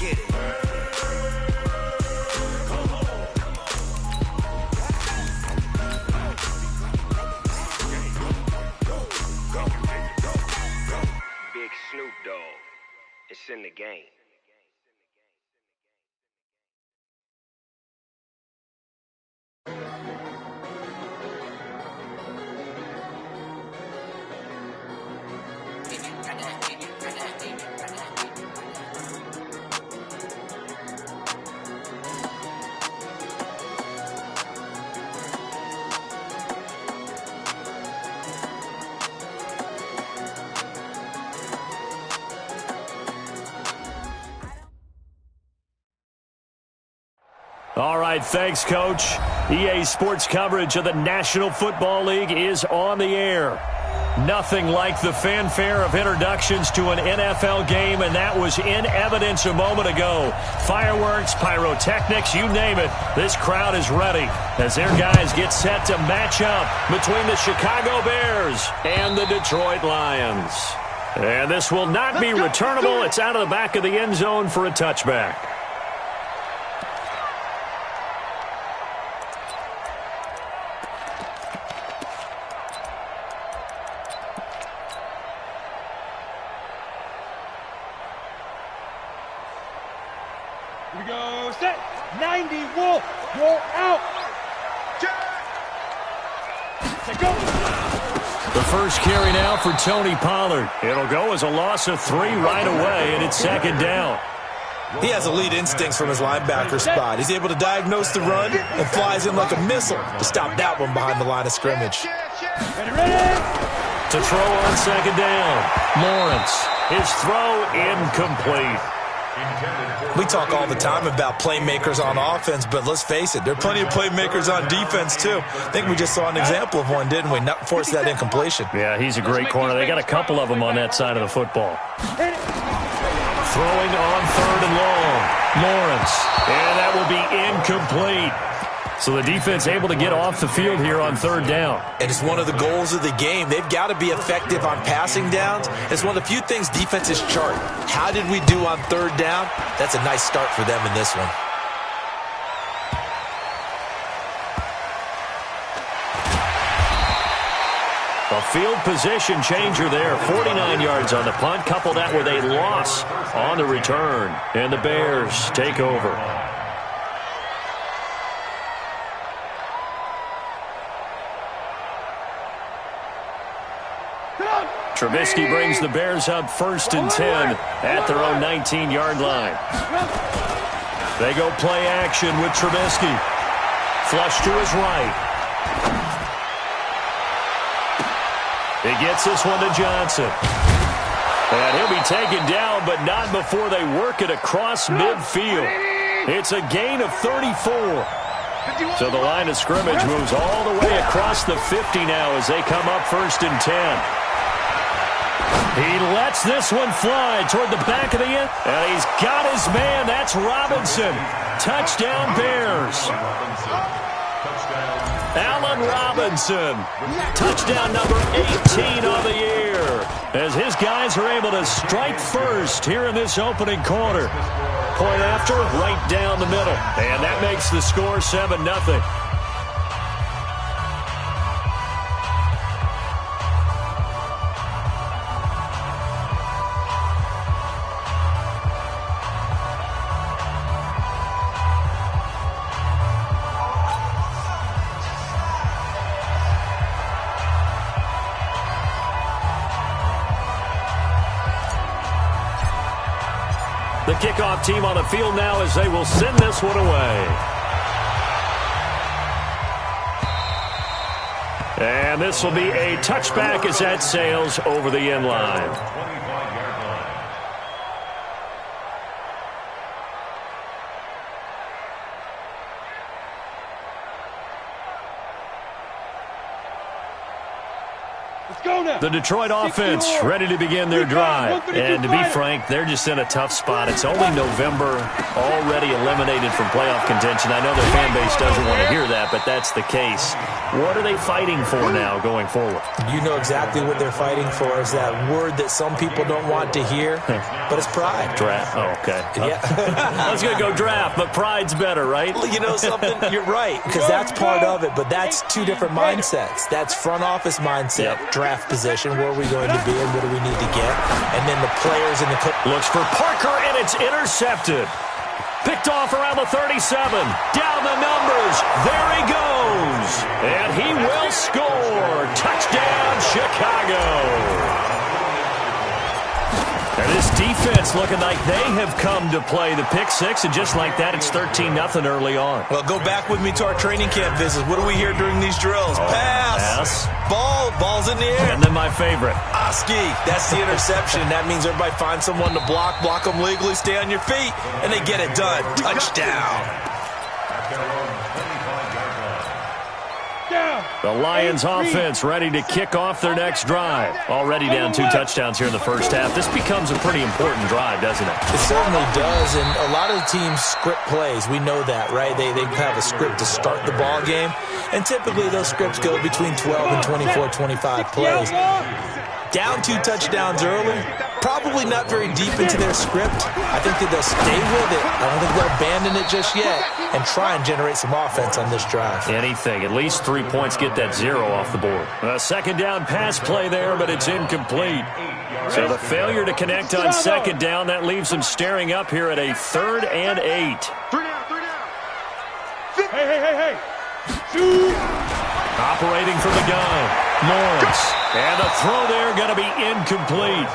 get it. Big Snoop Dogg. It's in the game. All right, thanks, Coach. EA Sports coverage of the National Football League is on the air. Nothing like the fanfare of introductions to an NFL game, and that was in evidence a moment ago. Fireworks, pyrotechnics, you name it. This crowd is ready as their guys get set to match up between the Chicago Bears and the Detroit Lions. And this will not be returnable. It's out of the back of the end zone for a touchback. Here we go, set, 90, Wolf, roll out. Go. The first carry now for Tony Pollard. It'll go as a loss of 3 right away, and it's second down. He has elite instincts from his linebacker spot. He's able to diagnose the run and flies in like a missile to stop that one behind the line of scrimmage. Ready. To throw on second down, Lawrence. His throw incomplete. We talk all the time about playmakers on offense, but let's face it, there are plenty of playmakers on defense, too. I think we just saw an example of one, didn't we? Not force that incompletion. Yeah, he's a great corner. They got a couple of them on that side of the football. Throwing on third and long, Lawrence. And that will be incomplete. So the defense able to get off the field here on third down. And it's one of the goals of the game. They've got to be effective on passing downs. It's one of the few things defenses chart. How did we do on third down? That's a nice start for them in this one. A field position changer there. 49 yards on the punt. Couple that with a loss on the return. And the Bears take over. Trubisky brings the Bears up 1st and 10 at their own 19-yard line. They go play action with Trubisky. Flush to his right. He gets this one to Johnson. And he'll be taken down, but not before they work it across midfield. It's a gain of 34. So the line of scrimmage moves all the way across the 50 now as they come up 1st and 10. He lets this one fly toward the back of the end. And he's got his man. That's Robinson. Touchdown, Bears. Allen Robinson. Touchdown number 18 on the year. As his guys are able to strike first here in this opening quarter. Point after, right down the middle. And that makes the score 7-0. The kickoff team on the field now as they will send this one away. And this will be a touchback as that sails over the end line. Let's Go now. The Detroit offense ready to begin their drive. And to be frank, they're just in a tough spot. It's only November, already eliminated from playoff contention. I know their fan base doesn't want to hear that, but that's the case. What are they fighting for now going forward? You know exactly what they're fighting for is that word that some people don't want to hear, but it's pride. Draft. Oh, okay. Yeah. I was going to go draft, but pride's better, right? Well, you know something? You're right, because that's part of it, but that's two different mindsets. That's front office mindset, draft position, where are we going to be and what do we need to get, and then the players in the looks for Parker, and it's intercepted. Picked off around the 37. Down the numbers. There he goes. And he will score. Touchdown, Chicago. And this defense looking like they have come to play the pick six, and just like that, it's 13-0 early on. Well, go back with me to our training camp visits. What do we hear during these drills? Pass. Ball's in the air. And then my favorite. Oski, that's the interception. That means everybody finds someone to block them legally, stay on your feet, and they get it done. Touchdown. The Lions offense ready to kick off their next drive. Already down 2 touchdowns here in the first half. This becomes a pretty important drive, doesn't it? It certainly does, and a lot of the teams script plays. We know that, right? They have a script to start the ball game, and typically those scripts go between 12 and 24, 25 plays. Down 2 touchdowns early, probably not very deep into their script. I think that they'll stay with it. I don't think they'll abandon it just yet and try and generate some offense on this drive. Anything. At least 3 points, get that 0 off the board. A second down pass play there, but it's incomplete. So the failure to connect on second down, that leaves them staring up here at a 3rd and 8. 3 down. Hey. Shoot. Operating from the gun. Lawrence. And the throw there going to be incomplete.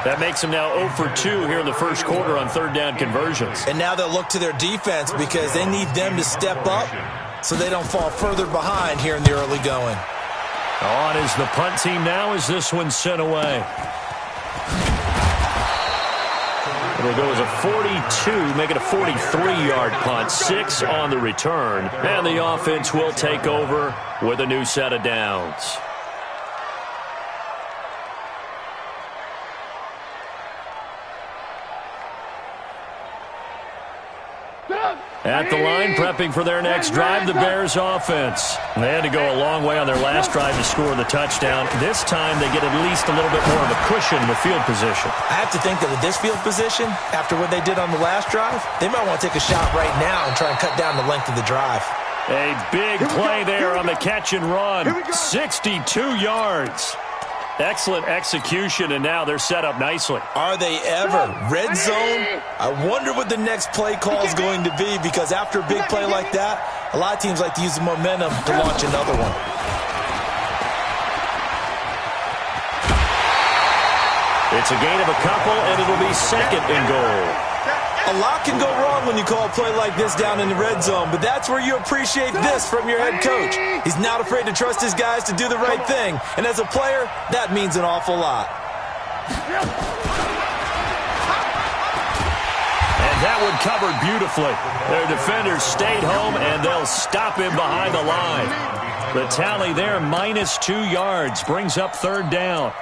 That makes them now 0 for 2 here in the first quarter on 3rd down conversions. And now they'll look to their defense because they need them to step up so they don't fall further behind here in the early going. On is the punt team now as this one's sent away. It'll go as a 42, make it a 43-yard punt. 6 on the return. And the offense will take over with a new set of downs. At the line, prepping for their next drive, the Bears offense. They had to go a long way on their last drive to score the touchdown. This time, they get at least a little bit more of a cushion with field position. I have to think that with this field position, after what they did on the last drive, they might want to take a shot right now and try and cut down the length of the drive. A big play there on the catch and run. 62 yards. Excellent execution, and now they're set up nicely. Are they ever? Red zone? I wonder what the next play call is going to be, because after a big play like that, a lot of teams like to use the momentum to launch another one. It's a gain of a couple, and it'll be 2nd and goal. A lot can go wrong when you call a play like this down in the red zone, but that's where you appreciate this from your head coach. He's not afraid to trust his guys to do the right thing, and as a player, that means an awful lot. And that one covered beautifully. Their defenders stayed home, and they'll stop him behind the line. The tally there, minus 2 yards, brings up 3rd down.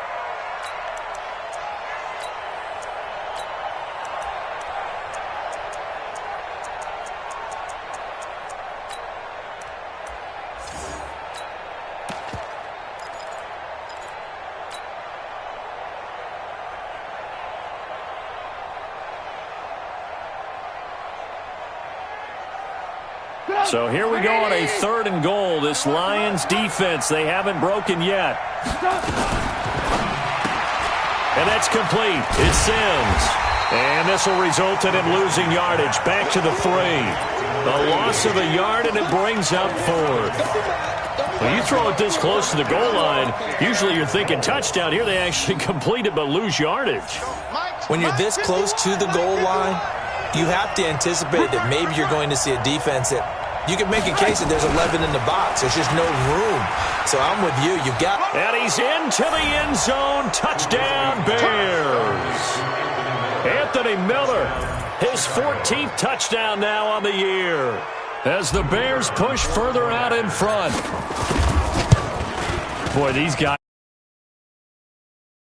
So here we go on a 3rd and goal. This Lions defense, they haven't broken yet. And that's complete. It's Sims. And this will result in him losing yardage. Back to the 3. A loss of a yard, and it brings up 4th. When you throw it this close to the goal line, usually you're thinking touchdown. Here they actually complete it but lose yardage. When you're this close to the goal line, you have to anticipate that maybe you're going to see a defense that you can make a case that there's 11 in the box. There's just no room. So I'm with you. You've got... And he's into the end zone. Touchdown, Bears. Anthony Miller, his 14th touchdown now on the year, as the Bears push further out in front. Boy, these guys...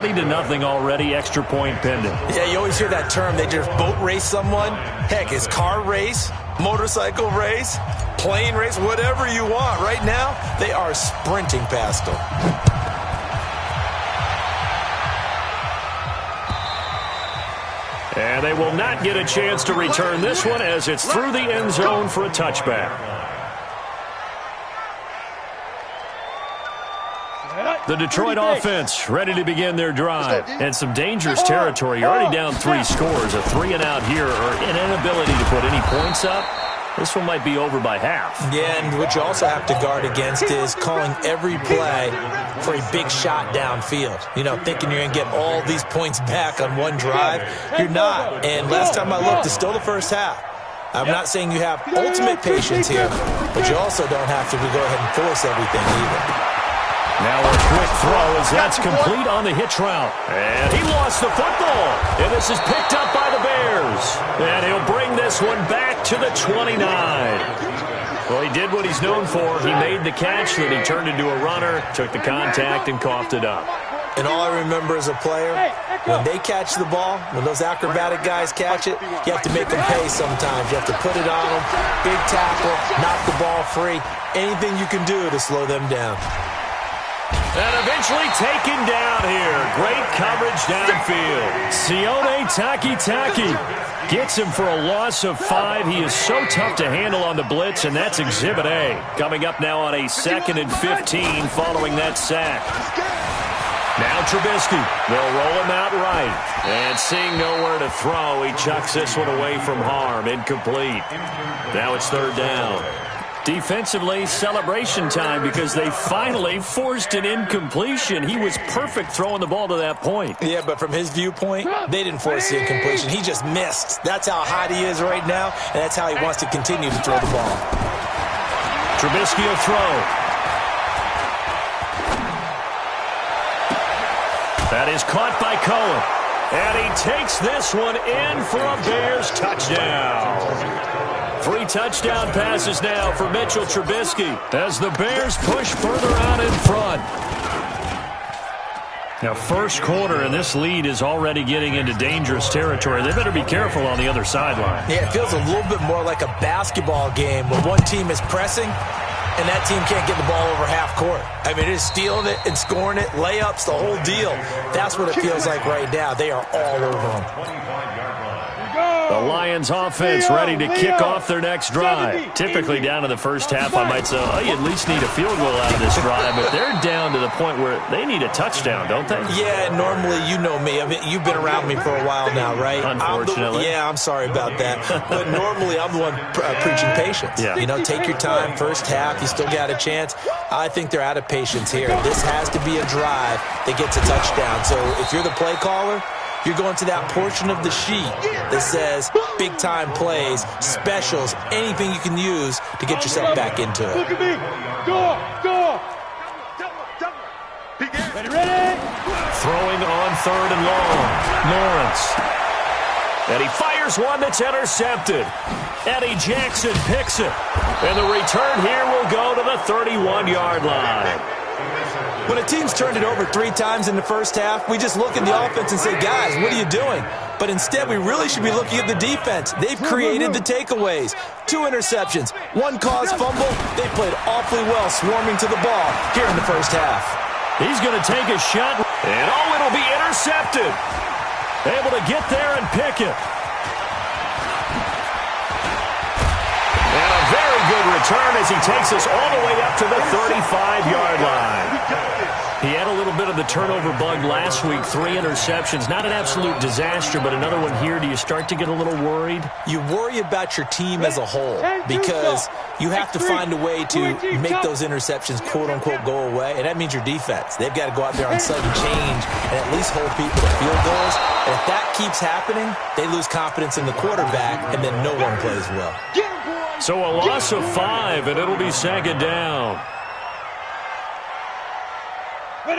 0-0 already, extra point pending. Yeah, you always hear that term. They just boat race someone. Heck, it's car race, motorcycle race, plane race, whatever you want. Right now, they are sprinting past them. And they will not get a chance to return this one as it's through the end zone for a touchback. The Detroit offense ready to begin their drive. And some dangerous territory. You're already down 3 scores. A 3-and-out here or an inability to put any points up. This one might be over by half. Yeah, and what you also have to guard against is calling every play for a big shot downfield. You know, thinking you're going to get all these points back on one drive. You're not. And last time I looked, it's still the first half. I'm not saying you have ultimate patience here, but you also don't have to go ahead and force everything either. Now a quick throw as that's complete on the hitch route. And he lost the football. And this is picked up by the Bears. And he'll bring this one back to the 29. Well, he did what he's known for. He made the catch, then he turned into a runner, took the contact, and coughed it up. And all I remember as a player, when they catch the ball, when those acrobatic guys catch it, you have to make them pay sometimes. You have to put it on them, big tackle, knock the ball free, anything you can do to slow them down. And eventually taken down here. Great coverage downfield. Sione Takitaki gets him for a loss of 5. He is so tough to handle on the blitz, and that's Exhibit A. Coming up now on a 2nd and 15 following that sack. Now Trubisky. They'll roll him out right. And seeing nowhere to throw, he chucks this one away from harm. Incomplete. Now it's 3rd down. Defensively, celebration time because they finally forced an incompletion. He was perfect throwing the ball to that point. Yeah, but from his viewpoint, they didn't force the incompletion. He just missed. That's how hot he is right now, and that's how he wants to continue to throw the ball. Trubisky will throw. That is caught by Cohen. And he takes this one in for a Bears touchdown. 3 touchdown passes now for Mitchell Trubisky as the Bears push further out in front. Now, first quarter, and this lead is already getting into dangerous territory. They better be careful on the other sideline. Yeah, it feels a little bit more like a basketball game where one team is pressing and that team can't get the ball over half court. I mean, it is stealing it and scoring it, layups, the whole deal. That's what it feels like right now. They are all over them. The Lions offense ready to kick off their next drive. Typically down in the first half, I might say, oh, you at least need a field goal out of this drive, but they're down to the point where they need a touchdown, don't they? Yeah, normally, you know me. I mean, you've been around me for a while now, right? Unfortunately. I'm sorry about that. But normally, I'm the one preaching patience. Yeah. You know, take your time, first half, you still got a chance. I think they're out of patience here. This has to be a drive that gets a touchdown. So if you're the play caller, you're going to that portion of the sheet that says big-time plays, specials, anything you can use to get yourself back into it. Look at me. Go. Ready? Throwing on 3rd and long. Lawrence. And he fires one that's intercepted. Eddie Jackson picks it. And the return here will go to the 31-yard line. When a team's turned it over 3 times in the first half, we just look at the offense and say, guys, what are you doing? But instead, we really should be looking at the defense. They've created the takeaways. 2 interceptions, 1 caused fumble. They played awfully well swarming to the ball here in the first half. He's going to take a shot, and it'll be intercepted. Able to get there and pick it. And a very good return as he takes us all the way up to the 35-yard line. He had a little bit of the turnover bug last week, 3 interceptions. Not an absolute disaster, but another one here. Do you start to get a little worried? You worry about your team as a whole because you have to find a way to make those interceptions, quote-unquote, go away, and that means your defense. They've got to go out there on sudden change and at least hold people to field goals. And if that keeps happening, they lose confidence in the quarterback, and then no one plays well. So a loss of 5, and it'll be 2nd down.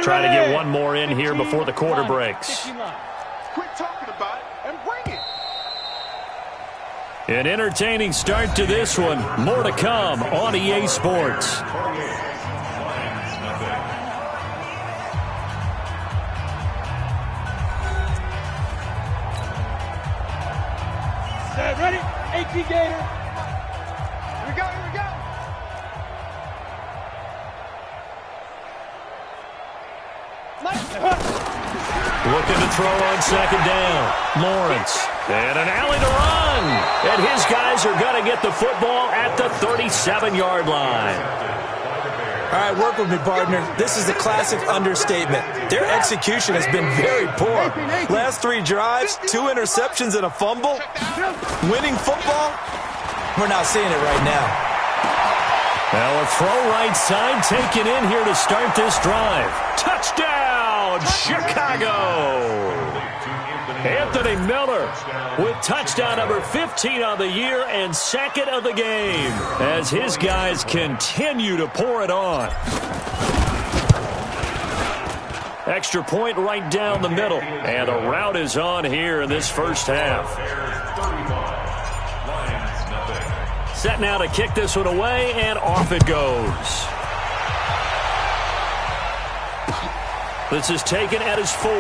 Trying to get one more in here before the quarter breaks. Quit talking about it and bring it. An entertaining start to this one. More to come on EA Sports. Ready? 18 Gator. Here we go, here we go. Looking to throw on second down. Lawrence. And an alley to run. And his guys are going to get the football at the 37-yard line. All right, work with me, partner. This is a classic understatement. Their execution has been very poor. Last 3 drives, 2 interceptions and a fumble. Winning football? We're not seeing it right now. Well, a throw right side taken in here to start this drive. Touchdown, Chicago! Anthony Miller with touchdown number 15 on the year and second of the game as his guys continue to pour it on. Extra point right down the middle, and the route is on here in this first half. Set now to kick this one away, and off it goes. This is taken at his 4.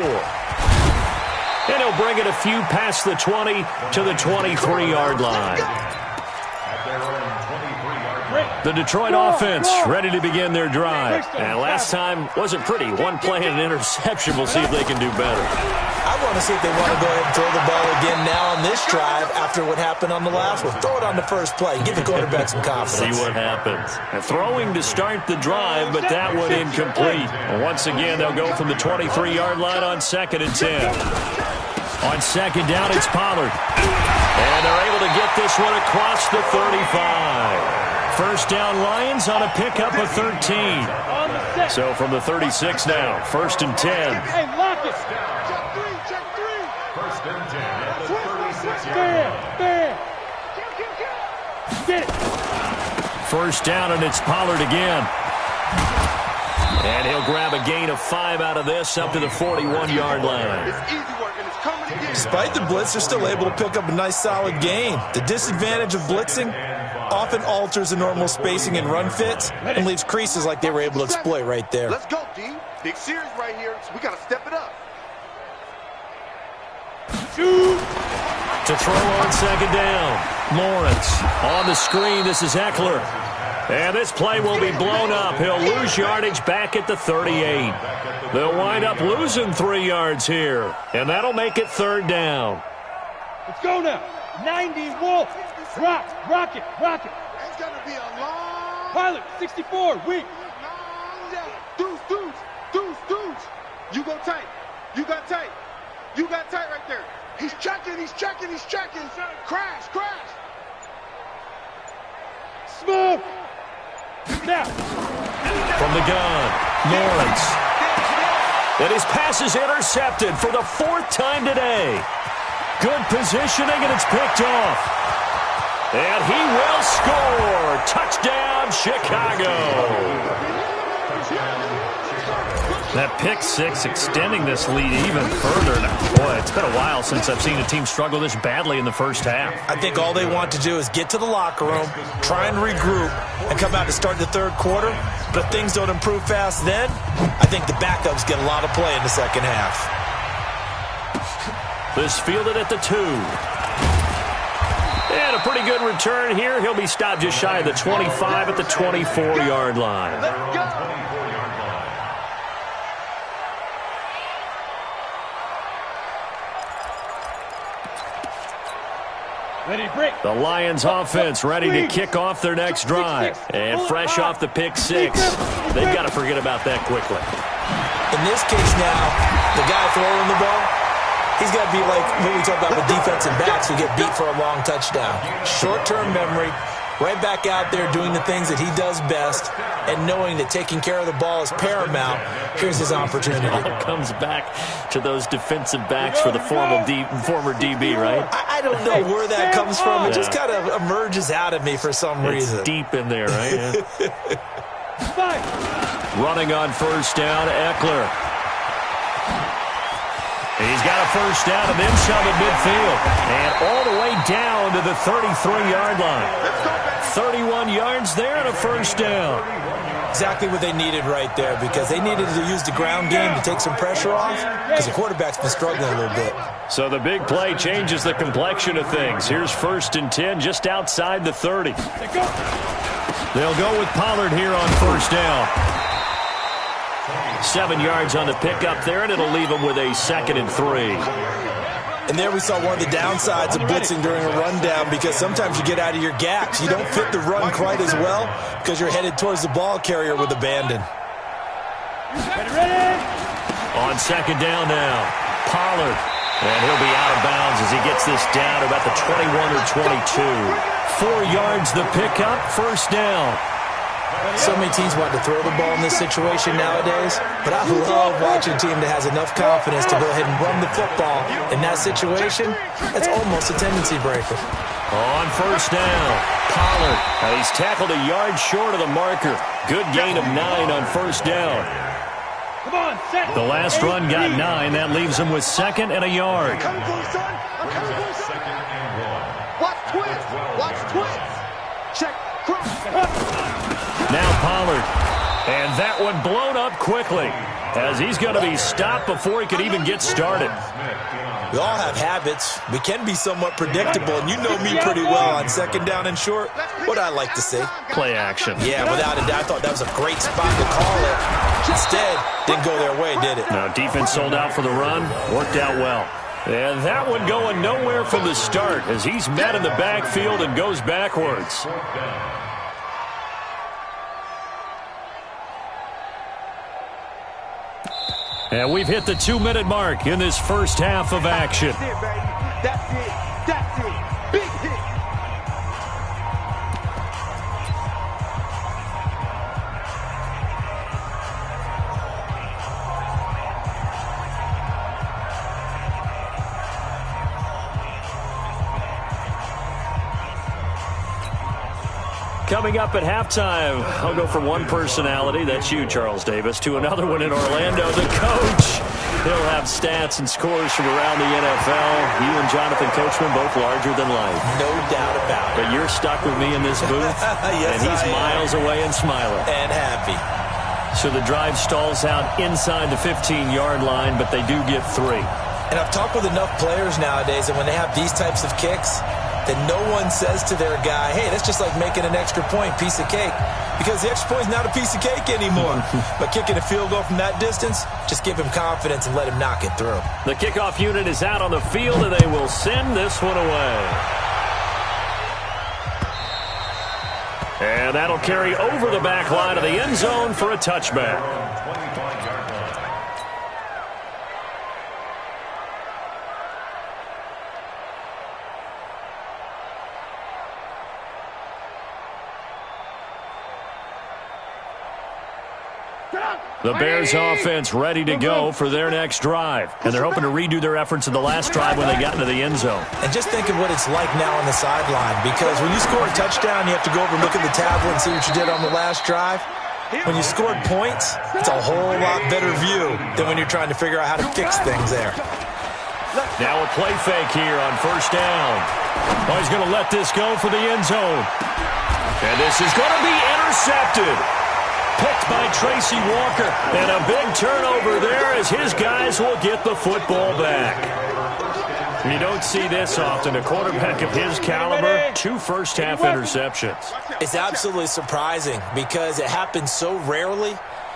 And he'll bring it a few past the 20 to the 23-yard line. The Detroit offense ready to begin their drive. And last time wasn't pretty. One play and an interception. We'll see if they can do better. I want to see if they want to go ahead and throw the ball again now on this drive after what happened on the last one. Throw it on the first play. Give the quarterback some confidence. See what happens. And throwing to start the drive, but that one incomplete. And once again, they'll go from the 23-yard line on 2nd and 10. On second down, it's Pollard. And they're able to get this one across the 35. First down, Lions on a pickup of 13. So from the 36 now, 1st and 10. Hey, lock it. Check 3. First and 10 at the 36-yard Bam, bam. Get it. First down, and it's Pollard again. And he'll grab a gain of 5 out of this up to the 41-yard line. It's easy work, and it's coming again. Despite the blitz, they're still able to pick up a nice, solid gain. The disadvantage of blitzing often alters the normal spacing and run fits and leaves creases like they were able to exploit right there. Let's go, D. Big series right here, so we got to step it up. To throw on second down, Lawrence. On the screen, this is Eckler. And this play will be blown up. He'll lose yardage back at the 38. They'll wind up losing 3 yards here. And that'll make it 3rd down. Let's go now. 90 Wolf. Rock it. It's going to be a long... Pilot, 64, weak. Long day. Deuce. You go tight. You got tight. Right there. He's checking. Crash. Smoke. Now. From the gun, Lawrence. And his pass is intercepted for the 4th time today. Good positioning, and it's picked off. And he will score. Touchdown, Chicago. That pick 6 extending this lead even further. Boy, it's been a while since I've seen a team struggle this badly in the first half. I think all they want to do is get to the locker room, try and regroup, and come out to start the 3rd quarter. But if things don't improve fast then, I think the backups get a lot of play in the second half. This fielded at the 2. And a pretty good return here. He'll be stopped just shy of the 25 at the 24-yard line. Let's go. Ready, break. The Lions offense ready to kick off their next drive. And fresh off the pick 6, they've got to forget about that quickly. In this case now, the guy throwing the ball, he's got to be like when we talk about the defensive backs who get beat for a long touchdown. Short-term memory, right back out there doing the things that he does best, and knowing that taking care of the ball is paramount. Here's his opportunity. It all comes back to those defensive backs for the former DB, right? I don't know where that comes from. It just kind of emerges out of me for some reason. It's deep in there, right? Running on first down, Eckler. He's got a first down and then some at midfield. And all the way down to the 33-yard line. 31 yards there and a first down. Exactly what they needed right there, because they needed to use the ground game to take some pressure off, because the quarterback's been struggling a little bit. So the big play changes the complexion of things. Here's 1st and 10 just outside the 30. They'll go with Pollard here on first down. 7 yards on the pickup there, and it'll leave them with a 2nd and 3. And there we saw one of the downsides of blitzing during a rundown, because sometimes you get out of your gaps. You don't fit the run quite as well because you're headed towards the ball carrier with abandon. On 2nd down now, Pollard. And he'll be out of bounds as he gets this down to about the 21 or 22. 4 yards the pickup, first down. So many teams want to throw the ball in this situation nowadays, but I love watching a team that has enough confidence to go ahead and run the football. In that situation, that's almost a tendency breaker. On first down, Pollard. And he's tackled a yard short of the marker. Good gain of 9 on first down. Come on, set. The last run got 9. That leaves him with 2nd and a yard. I'm coming for you, son. I'm coming for you, son. Second and 1. Watch twins. Watch twins. Check. Cross. Now Pollard. And that one blown up quickly, as he's going to be stopped before he could even get started. We all have habits. We can be somewhat predictable, and you know me pretty well on 2nd down and short. What I like to see. Play action. Yeah, without a doubt, I thought that was a great spot to call it. Instead, didn't go their way, did it? Now defense sold out for the run. Worked out well. And that one going nowhere from the start, as he's met in the backfield and goes backwards. And we've hit the 2-minute mark in this first half of action. That's it, baby. That's it. That's it. Big hit. Coming up at halftime, I'll go from one personality, that's you, Charles Davis, to another one in Orlando, the coach. He'll have stats and scores from around the NFL. You and Jonathan Coachman, both larger than life. No doubt about it. But you're stuck with me in this booth, Yes, and he's miles away and smiling. And happy. So the drive stalls out inside the 15-yard line, but they do get 3. And I've talked with enough players nowadays that when they have these types of kicks, that no one says to their guy, hey, that's just like making an extra point, piece of cake. Because the extra point is not a piece of cake anymore. But kicking a field goal from that distance, just give him confidence and let him knock it through. The kickoff unit is out on the field, and they will send this one away. And that'll carry over the back line of the end zone for a touchback. The Bears offense ready to go for their next drive. And they're hoping to redo their efforts in the last drive when they got into the end zone. And just think of what it's like now on the sideline, because when you score a touchdown, you have to go over and look at the tablet and see what you did on the last drive. When you scored points, it's a whole lot better view than when you're trying to figure out how to fix things there. Now a play fake here on first down. Oh, he's going to let this go for the end zone. And this is going to be intercepted. Picked by Tracy Walker. And a big turnover there as his guys will get the football back. You don't see this often. A quarterback of his caliber, 2 first-half interceptions. It's absolutely surprising because it happens so rarely.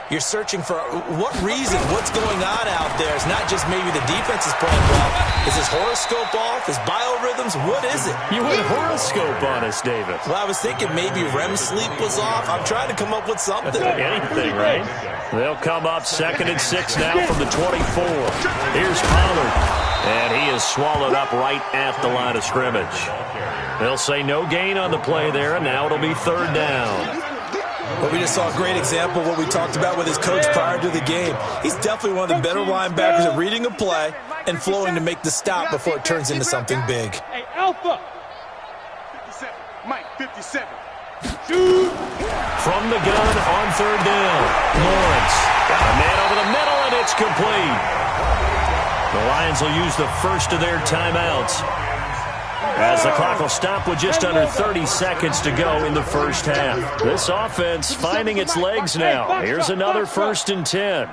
You're searching for what reason, what's going on out there. It's not just maybe the defense is playing well. Is his horoscope off? His biorhythms? What is it? You went horoscope on us, David. Well, I was thinking maybe REM sleep was off. I'm trying to come up with something. Anything, right? They'll come up 2nd and 6 now from the 24. Here's Pollard. And he is swallowed up right at the line of scrimmage. They'll say no gain on the play there, and now it'll be 3rd down. But we just saw a great example of what we talked about with his coach prior to the game. He's definitely one of the better linebackers at reading a play and flowing to make the stop before it turns into something big. Hey, Alpha. 57. Mike, 57. Shoot. From the gun on 3rd down, Lawrence. A man over the middle, and it's complete. The Lions will use the first of their timeouts. As the clock will stop with just under 30 seconds to go in the first half. This offense finding its legs now. Here's another 1st and 10.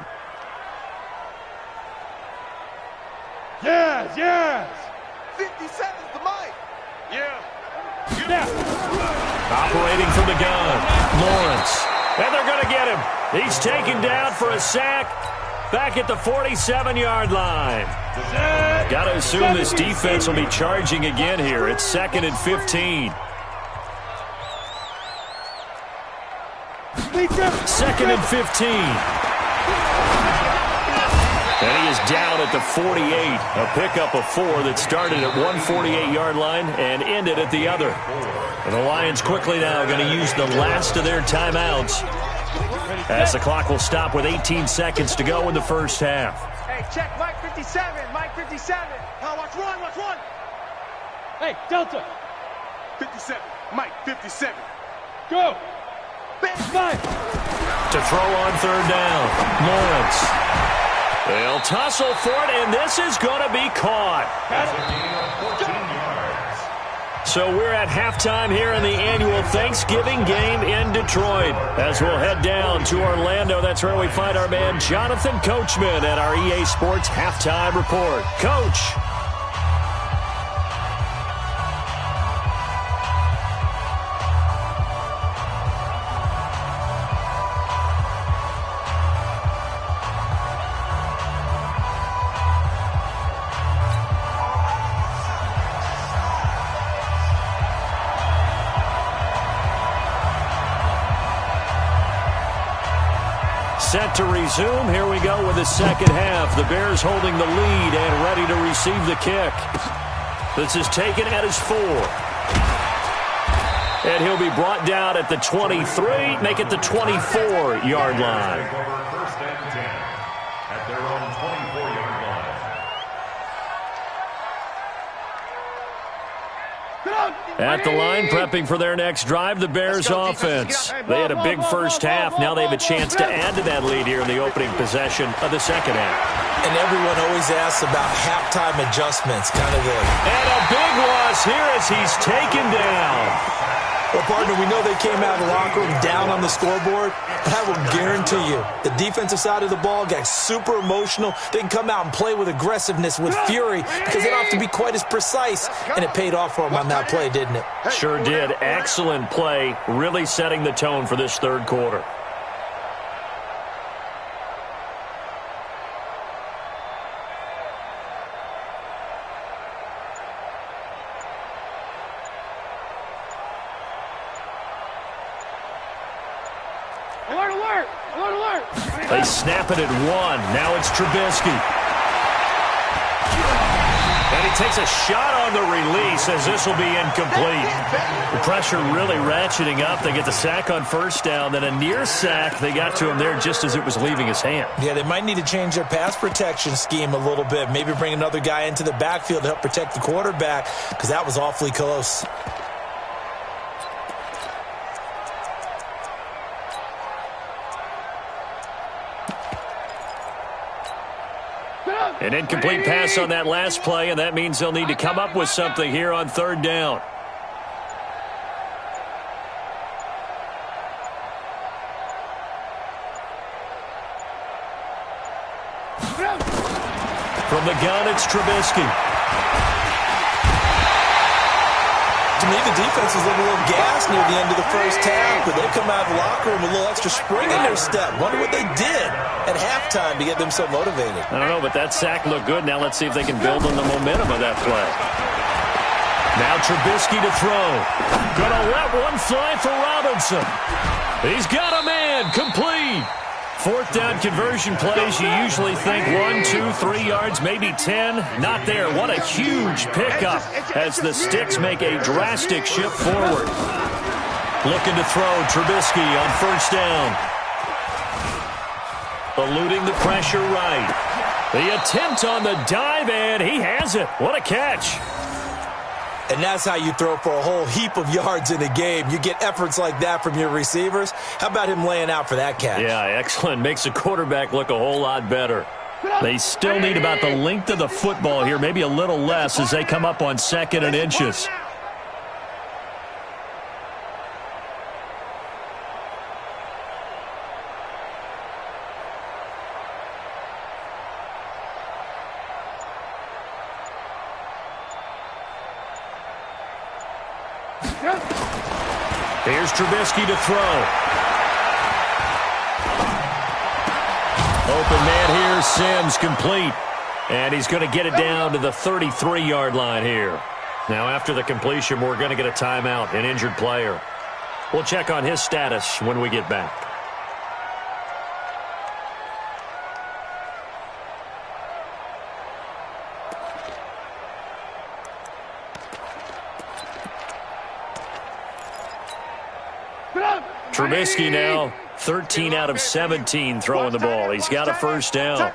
Yes. 57's the mic. Yeah. Operating from the gun, Lawrence. And they're going to get him. He's taken down for a sack back at the 47-yard line. Got to assume this defense will be charging again here. It's 2nd and 15. 2nd and 15. And he is down at the 48. A pickup of 4 that started at one 48-yard line and ended at the other. And the Lions quickly now going to use the last of their timeouts as the clock will stop with 18 seconds to go in the first half. Hey, check Mike 57. Mike 57. Watch one. Hey, Delta. 57. Mike 57. Go. Bang. To throw on 3rd down, Lawrence. They'll tussle for it, and this is going to be caught. So we're at halftime here in the annual Thanksgiving game in Detroit. As we'll head down to Orlando, that's where we find our man Jonathan Coachman at our EA Sports Halftime Report. Coach. Set to resume. Here we go with the second half. The Bears holding the lead and ready to receive the kick. This is taken at his 4. And he'll be brought down at the 23, make it the 24-yard line. First and 10 at their own 24-yard line. At the line, prepping for their next drive, the Bears offense. They had a big first half. Now they have a chance to add to that lead here in the opening possession of the second half. And everyone always asks about halftime adjustments, kind of the... And a big loss here as he's taken down. Well, partner, we know they came out of the locker room down on the scoreboard, but I will guarantee you the defensive side of the ball got super emotional. They can come out and play with aggressiveness, with fury, because they don't have to be quite as precise, and it paid off for them on that play, didn't it? Sure did. Excellent play, really setting the tone for this third quarter. They snap it at 1. Now it's Trubisky. And he takes a shot on the release as this will be incomplete. The pressure really ratcheting up. They get the sack on first down. Then a near sack. They got to him there just as it was leaving his hand. Yeah, they might need to change their pass protection scheme a little bit. Maybe bring another guy into the backfield to help protect the quarterback, because that was awfully close. An incomplete pass on that last play, and that means they'll need to come up with something here on 3rd down. From the gun, it's Trubisky. To me, the defense was looking a little gassed near the end of the first half, but they come out of the locker room with a little extra spring in their step. Wonder what they did at halftime to get them so motivated. I don't know, but that sack looked good. Now let's see if they can build on the momentum of that play. Now Trubisky to throw. Gonna let one fly for Robinson. He's got a man. Complete. 4th down conversion plays, you usually think 1, 2, 3 yards, maybe 10. Not there. What a huge pickup as the Sticks make a drastic shift forward. Looking to throw, Trubisky on first down. Eluding the pressure right. The attempt on the dive, and he has it. What a catch. And that's how you throw for a whole heap of yards in a game. You get efforts like that from your receivers. How about him laying out for that catch? Yeah, excellent. Makes the quarterback look a whole lot better. They still need about the length of the football here, maybe a little less as they come up on 2nd and inches. Here's Trubisky to throw. Open man here, Sims complete. And he's going to get it down to the 33-yard line here. Now after the completion, we're going to get a timeout, an injured player. We'll check on his status when we get back. Trubisky now, 13 out of 17 throwing the ball. He's got a first down. Tight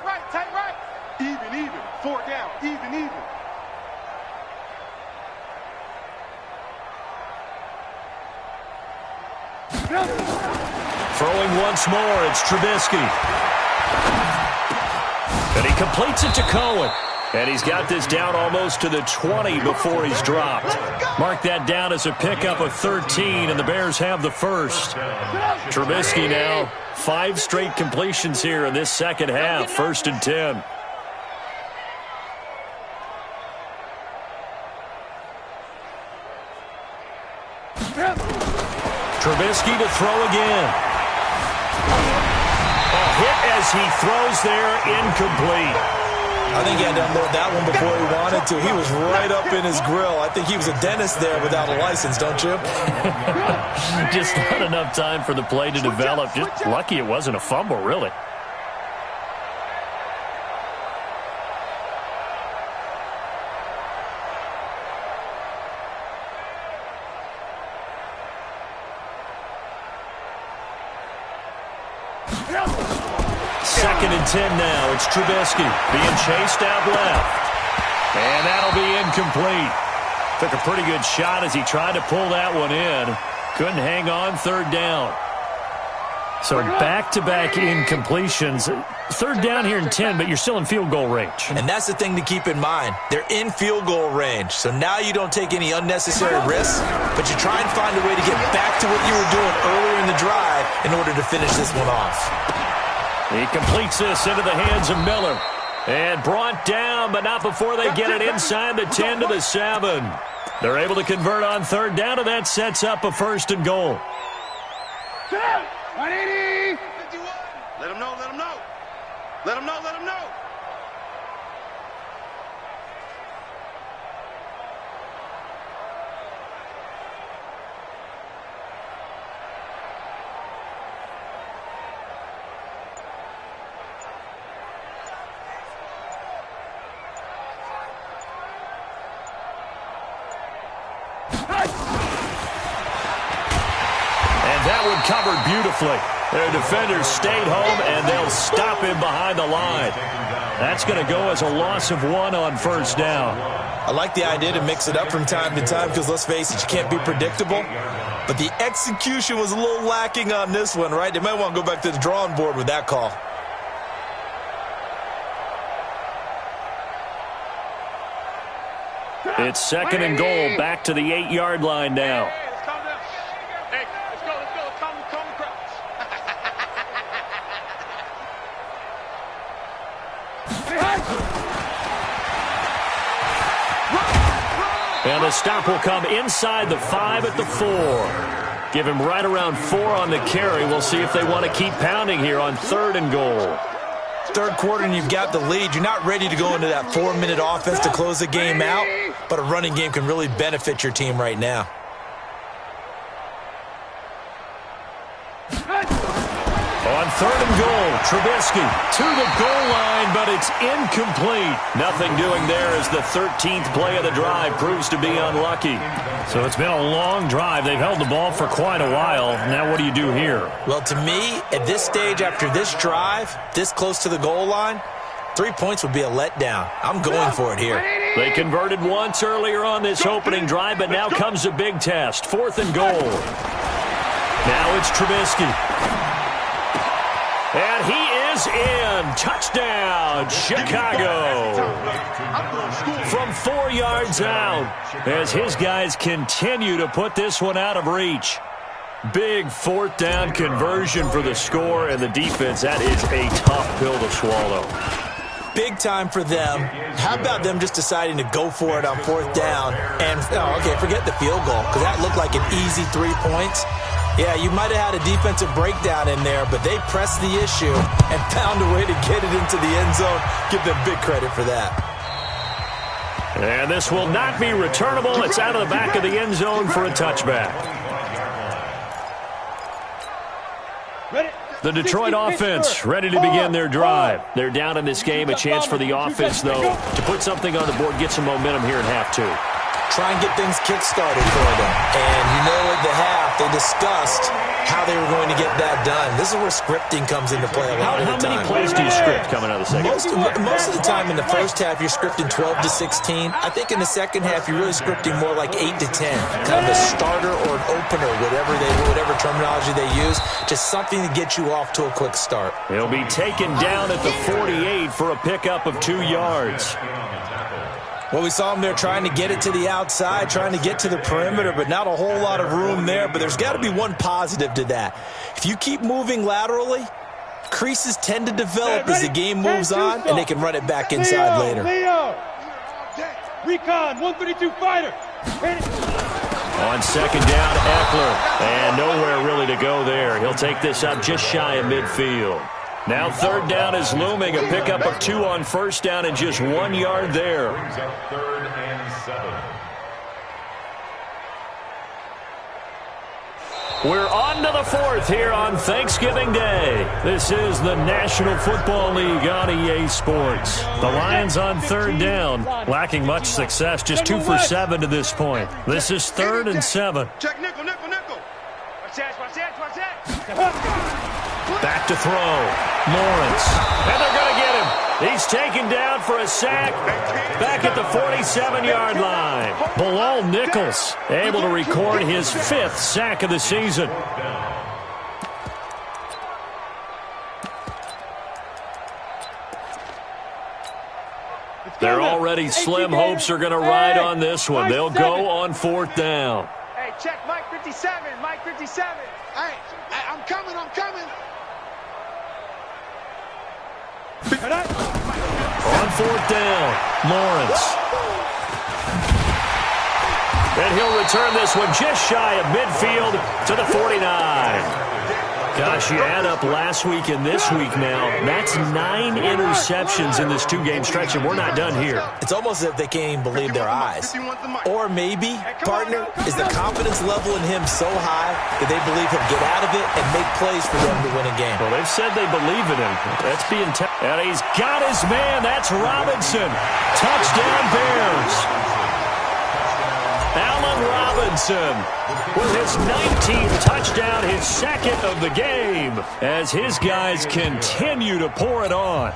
right. Even. 4 down. Even. Throwing once more, it's Trubisky. And he completes it to Cohen. And he's got this down almost to the 20 before he's dropped. Mark that down as a pickup of 13, and the Bears have the first. Trubisky now, 5 straight completions here in this second half, 1st and 10. Trubisky to throw again. A hit as he throws there, incomplete. I think he had to unload that one before he wanted to. He was right up in his grill. I think he was a dentist there without a license, don't you? Just not enough time for the play to develop. Just lucky it wasn't a fumble, really. Second and 10 now. It's Trubisky being chased out left. And that'll be incomplete. Took a pretty good shot as he tried to pull that one in. Couldn't hang on, 3rd down. So back-to-back incompletions. 3rd down here in 10, but you're still in field goal range. And that's the thing to keep in mind. They're in field goal range. So now you don't take any unnecessary risks, but you try and find a way to get back to what you were doing earlier in the drive in order to finish this one off. He completes this into the hands of Miller. And brought down, but not before they get it inside the 10 to the 7. They're able to convert on 3rd down, and that sets up a 1st and goal. 180. Let him know. Let him know. That one covered beautifully. Their defenders stayed home, and they'll stop him behind the line. That's going to go as a loss of 1 on 1st down. I like the idea to mix it up from time to time because, let's face it, you can't be predictable. But the execution was a little lacking on this one, right? They might want to go back to the drawing board with that call. It's 2nd and goal, back to the 8-yard line now. And the stop will come inside the 5 at the 4. Give him right around 4 on the carry. We'll see if they want to keep pounding here on 3rd and goal. 3rd quarter and you've got the lead. You're not ready to go into that 4-minute offense to close the game out, but a running game can really benefit your team right now. On 3rd and goal, Trubisky to the goal line, but it's incomplete. Nothing doing there as the 13th play of the drive proves to be unlucky. So it's been a long drive. They've held the ball for quite a while. Now what do you do here? Well, to me, at this stage after this drive, this close to the goal line, 3 points would be a letdown. I'm going for it here. They converted once earlier on this opening drive, but now comes a big test. 4th and goal. Now it's Trubisky. And he is is in. Touchdown, Chicago. From 4 yards out, as his guys continue to put this one out of reach. Big 4th down conversion for the score, and the defense, that is a tough pill to swallow. Big time for them. How about them just deciding to go for it on 4th down? And, forget the field goal, because that looked like an easy 3 points. Yeah, you might have had a defensive breakdown in there, but they pressed the issue and found a way to get it into the end zone. Give them big credit for that. And this will not be returnable. It's out of the back of the end zone for a touchback. The Detroit offense ready to begin their drive. They're down in this game. A chance for the offense, though, to put something on the board, get some momentum here in half 2. Try and get things kick-started for them. And you know at the half, they discussed how they were going to get that done. This is where scripting comes into play a lot of the time. How many plays do you script coming out of the second? Most of the time in the first half, you're scripting 12 to 16. I think in the second half, you're really scripting more like 8 to 10. Kind of a starter or an opener, whatever terminology they use. Just something to get you off to a quick start. He'll be taken down at the 48 for a pickup of 2 yards. Well, we saw him there trying to get it to the outside, trying to get to the perimeter, but not a whole lot of room there. But there's got to be one positive to that. If you keep moving laterally, creases tend to develop as the game moves on, and they can run it back inside later. Recon, 132 fighter. On 2nd down, Eckler. And nowhere really to go there. He'll take this up just shy of midfield. Now 3rd down is looming. A pickup of 2 on 1st down and just 1 yard there. 3rd and 7. We're on to the 4th here on Thanksgiving Day. This is the National Football League on EA Sports. The Lions on 3rd down, lacking much success, just 2 for 7 to this point. This is 3rd and 7. Check nickel. Watch that. Back to throw. Lawrence. And they're going to get him. He's taken down for a sack back at the 47-yard line. Bilal Nichols able to record his 5th sack of the season. They're already slim hopes are going to ride on this one. They'll go on 4th down. Hey, check Mike 57. Mike 57. Hey, I'm coming. On 4th down, Lawrence. And he'll return this one just shy of midfield to the 49. Gosh, you add up last week and this week now, that's 9 interceptions in this 2-game stretch, and we're not done here. It's almost as if they can't even believe their eyes. Or maybe, partner, is the confidence level in him so high that they believe he'll get out of it and make plays for them to win a game. Well, they've said they believe in him. That's being and he's got his man. That's Robinson. Touchdown, Bears. Allen Robinson with his 19th touchdown, his 2nd of the game, as his guys continue to pour it on.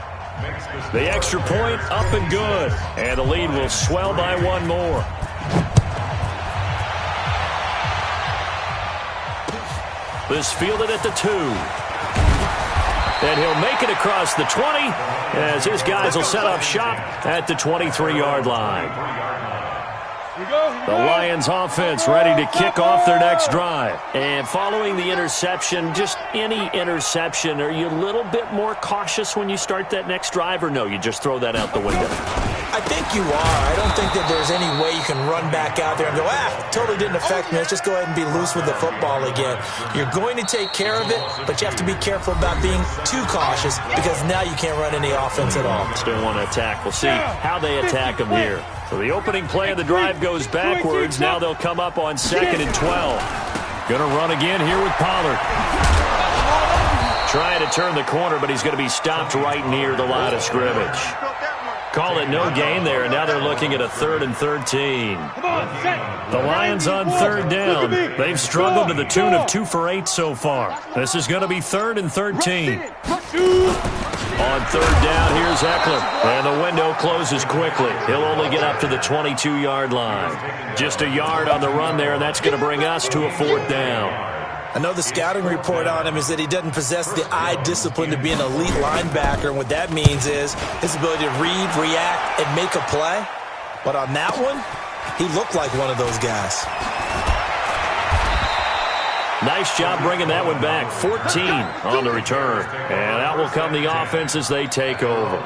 The extra point up and good, and the lead will swell by 1 more. This fielded at the 2. And he'll make it across the 20 as his guys will set up shop at the 23-yard line. The Lions offense ready to kick off their next drive. And following the interception, just any interception, are you a little bit more cautious when you start that next drive, or no, you just throw that out the window? I think you are. I don't think that there's any way you can run back out there and go, totally didn't affect me. Let's just go ahead and be loose with the football again. You're going to take care of it, but you have to be careful about being too cautious because now you can't run any offense at all. Still want to attack. We'll see how they attack them here. So the opening play of the drive goes backwards. Now they'll come up on 2nd and 12. Going to run again here with Pollard. Trying to turn the corner, but he's going to be stopped right near the line of scrimmage. Call it no gain there, and now they're looking at a 3rd and 13. The Lions on 3rd down. They've struggled to the tune of 2 for 8 so far. This is going to be 3rd and 13. On 3rd down, here's Eckler. And the window closes quickly. He'll only get up to the 22-yard line. Just a yard on the run there, and that's going to bring us to a 4th down. I know the scouting report on him is that he doesn't possess the eye discipline to be an elite linebacker, and what that means is his ability to read, react, and make a play. But on that one, he looked like one of those guys. Nice job bringing that one back. 14 on the return. And out will come the offense as they take over.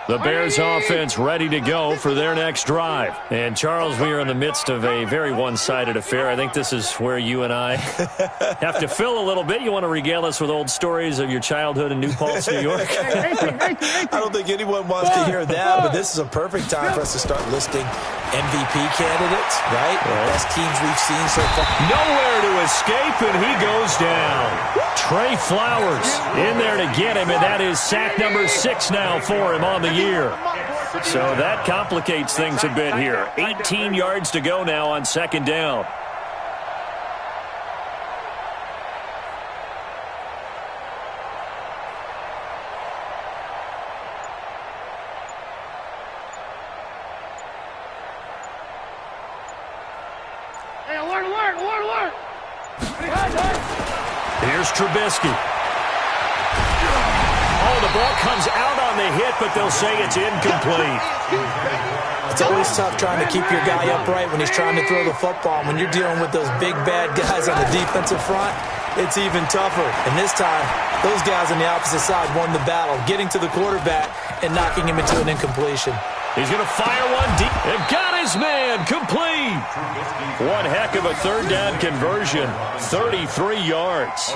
The Bears offense ready to go for their next drive. And, Charles, we are in the midst of a very one-sided affair. I think this is where you and I have to fill a little bit. You want to regale us with old stories of your childhood in New Paltz, New York? I don't think anyone wants to hear that, but this is a perfect time for us to start listing MVP candidates, right? Best teams we've seen so far. Nowhere to escape, and he goes down. Trey Flowers in there to get him, and that is sack number 6 now for him on the year. So that complicates things a bit here. 18 yards to go now on second down. Hey, alert! Here's Trubisky. Oh, the ball comes out on the hit, but they'll say it's incomplete. It's always tough trying to keep your guy upright when he's trying to throw the football. When you're dealing with those big, bad guys on the defensive front, it's even tougher. And this time, those guys on the opposite side won the battle, getting to the quarterback and knocking him into an incompletion. He's going to fire one deep. And got his man complete. One heck of a third down conversion. 33 yards.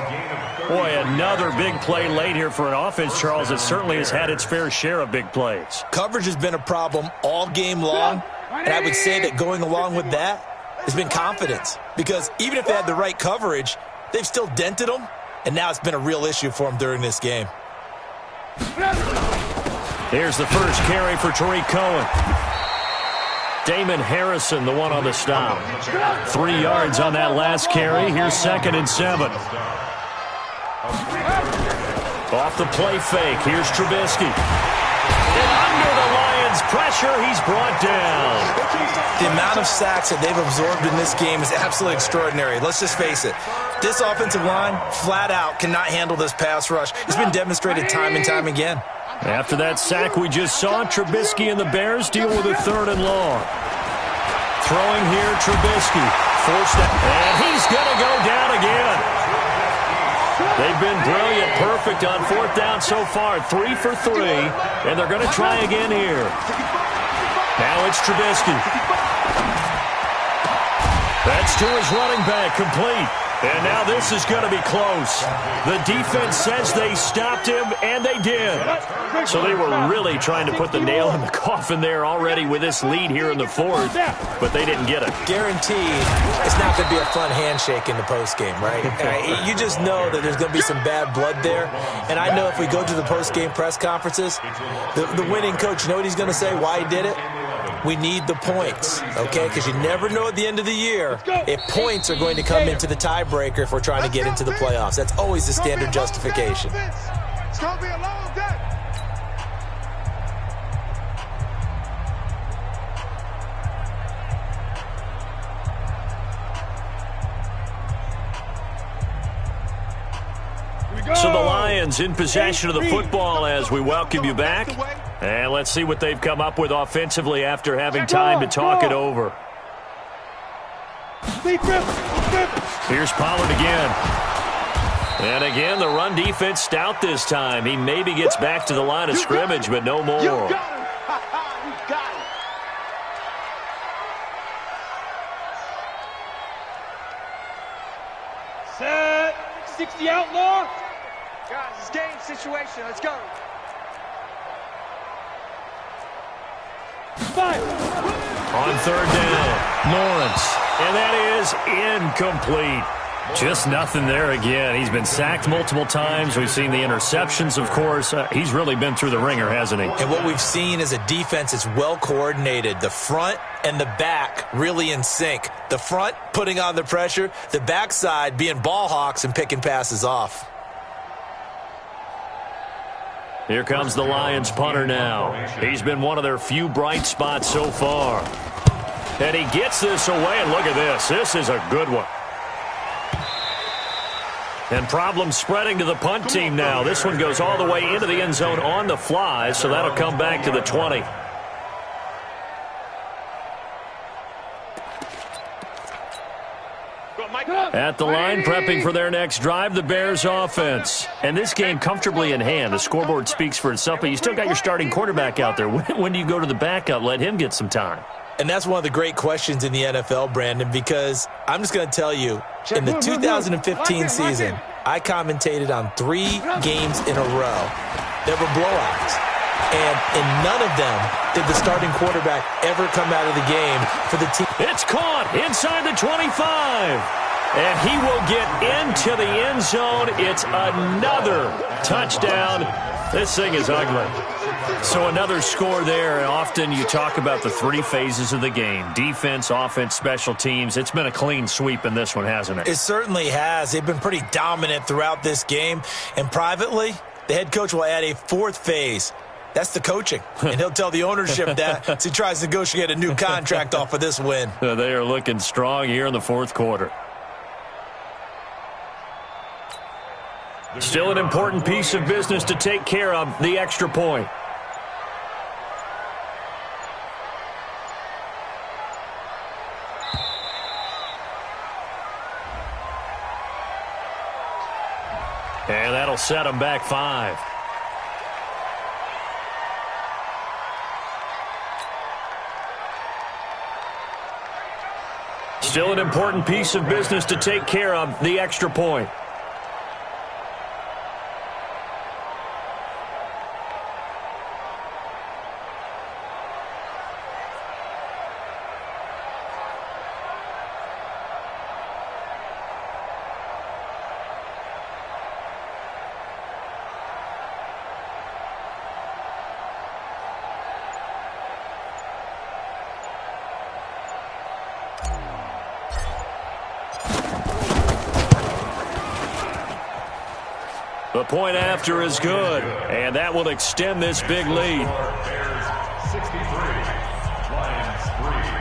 Boy, another big play late here for an offense, Charles, that certainly has had its fair share of big plays. Coverage has been a problem all game long, and I would say that going along with that has been confidence. Because even if they had the right coverage, they've still dented them, and now it's been a real issue for them during this game. Here's the first carry for Tariq Cohen. Damon Harrison, the one on the stop. 3 yards on that last carry. Here's 2nd and 7. Off the play fake. Here's Trubisky. And under the Lions' pressure, he's brought down. The amount of sacks that they've absorbed in this game is absolutely extraordinary. Let's just face it. This offensive line, flat out, cannot handle this pass rush. It's been demonstrated time and time again. After that sack we just saw, Trubisky and the Bears deal with a 3rd and long. Throwing here, Trubisky. Forced that, and he's going to go down again. They've been brilliant, perfect on 4th down so far. 3 for 3, and they're going to try again here. Now it's Trubisky. That's to his running back, complete. And now this is going to be close. The defense says they stopped him, and they did. So they were really trying to put the nail in the coffin there already with this lead here in the 4th, but they didn't get it. Guaranteed it's not going to be a fun handshake in the postgame, right? You just know that there's going to be some bad blood there. And I know if we go to the postgame press conferences, the winning coach, you know what he's going to say, why he did it? We need the points, okay? Because you never know at the end of the year if points are going to come into the tiebreaker if we're trying to get into the playoffs. That's always the standard justification. It's going to be a long day. So the Lions in possession of the football as we welcome you back. And let's see what they've come up with offensively after having time to talk it over. Here's Pollard again. And again, the run defense stout this time. He maybe gets back to the line of scrimmage, but no more. You got him. You got him. Set. 60 outlaw. Guys, it's game situation. Let's go. 5. On 3rd down, Lawrence. And that is incomplete. Just nothing there again. He's been sacked multiple times. We've seen the interceptions, of course. He's really been through the ringer, hasn't he? And what we've seen is a defense that's well coordinated. The front and the back really in sync. The front putting on the pressure, the backside being ball hawks and picking passes off. Here comes the Lions punter now. He's been one of their few bright spots so far. And he gets this away, and look at this. This is a good one. And problems spreading to the punt team now. This one goes all the way into the end zone on the fly, so that'll come back to the 20. At the line, prepping for their next drive, the Bears offense. And this game comfortably in hand. The scoreboard speaks for itself, but you still got your starting quarterback out there. When do you go to the backup? Let him get some time. And that's one of the great questions in the NFL, Brandon, because I'm just going to tell you, in the 2015 season, I commentated on 3 games in a row. There were blowouts. And in none of them did the starting quarterback ever come out of the game for the team. It's caught inside the 25. And he will get into the end zone. It's another touchdown. This thing is ugly. So another score there, and often you talk about the 3 phases of the game. Defense, offense, special teams. It's been a clean sweep in this one, hasn't it? It certainly has. They've been pretty dominant throughout this game. And privately, the head coach will add a 4th phase. That's the coaching. And he'll tell the ownership that as he tries to negotiate a new contract off of this win. They are looking strong here in the 4th quarter. Still an important piece of business to take care of, the extra point. And that'll set them back 5. Still an important piece of business to take care of, the extra point. The point after is good, and that will extend this big lead. Bears 63, Lions 3.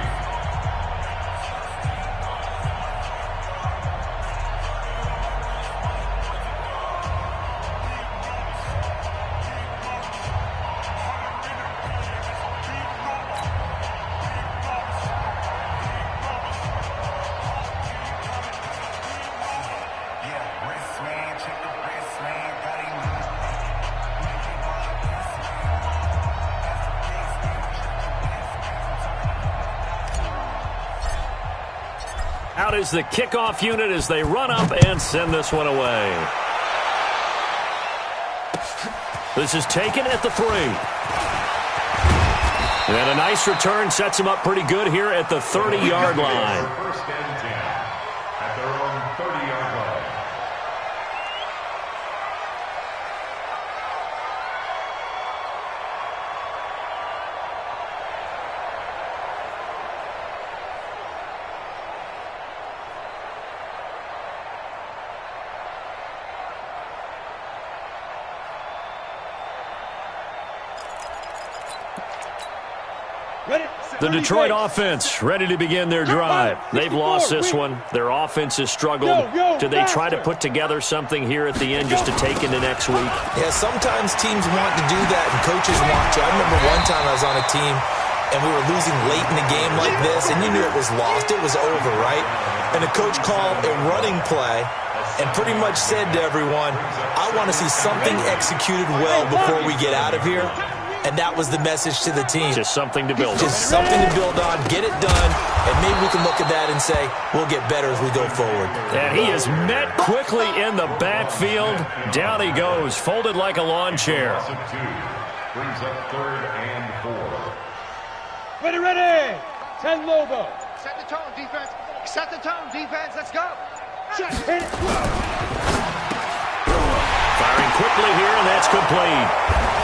Out is the kickoff unit as they run up and send this one away. This is taken at the 3. And a nice return sets them up pretty good here at the 30-yard line. First and 10 at their own 30-yard line. The Detroit offense ready to begin their drive. They've lost this one. Their offense has struggled. Do they try to put together something here at the end just to take into next week? Yeah, sometimes teams want to do that and coaches want to. I remember one time I was on a team and we were losing late in the game like this, and you knew it was lost. It was over, right? And the coach called a running play and pretty much said to everyone, I want to see something executed well before we get out of here. And that was the message to the team. Just something to build on. Just something to build on, get it done, and maybe we can look at that and say, we'll get better as we go forward. And he is met quickly in the backfield. Down he goes, folded like a lawn chair. Brings up 3rd and 4. Ready. 10 Lobo. Set the tone, defense. Set the tone, defense. Let's go. Firing quickly here, and that's complete.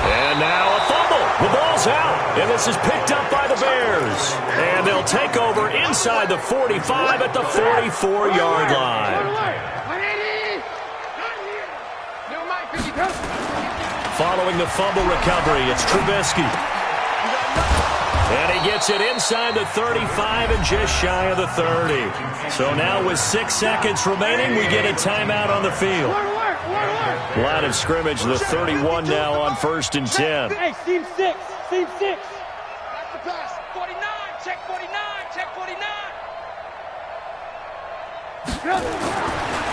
And now a fumble. The ball's out, and this is picked up by the Bears. And they'll take over inside the 45 at the 44-yard line. Following the fumble recovery, it's Trubisky. And he gets it inside the 35 and just shy of the 30. So now with 6 seconds remaining, we get a timeout on the field. Line of scrimmage, the 31 now on 1st and 10. Hey, seam 6. Seam 6. That's the pass. 49. Check 49. Check 49.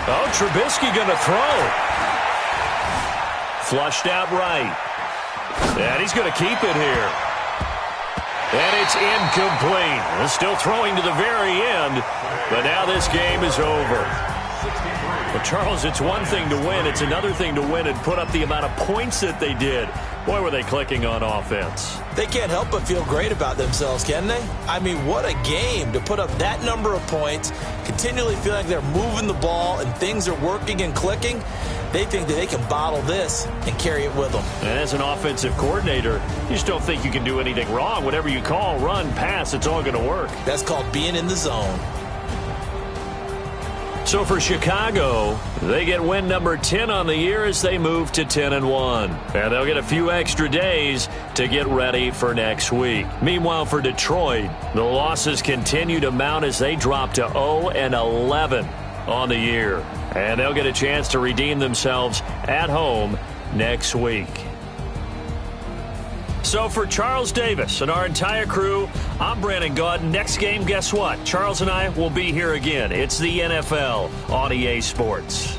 Oh, Trubisky going to throw. Flushed out right. And he's going to keep it here. And it's incomplete. They're still throwing to the very end, but now this game is over. But Charles, it's one thing to win. It's another thing to win and put up the amount of points that they did. Boy, were they clicking on offense. They can't help but feel great about themselves, can they? I mean, what a game to put up that number of points, continually feel like they're moving the ball and things are working and clicking. They think that they can bottle this and carry it with them. And as an offensive coordinator, you just don't think you can do anything wrong. Whatever you call, run, pass, it's all going to work. That's called being in the zone. So for Chicago, they get win number 10 on the year as they move to 10-1. And they'll get a few extra days to get ready for next week. Meanwhile, for Detroit, the losses continue to mount as they drop to 0-11 on the year. And they'll get a chance to redeem themselves at home next week. So for Charles Davis and our entire crew, I'm Brandon Gaud. Next game, guess what? Charles and I will be here again. It's the NFL on EA Sports.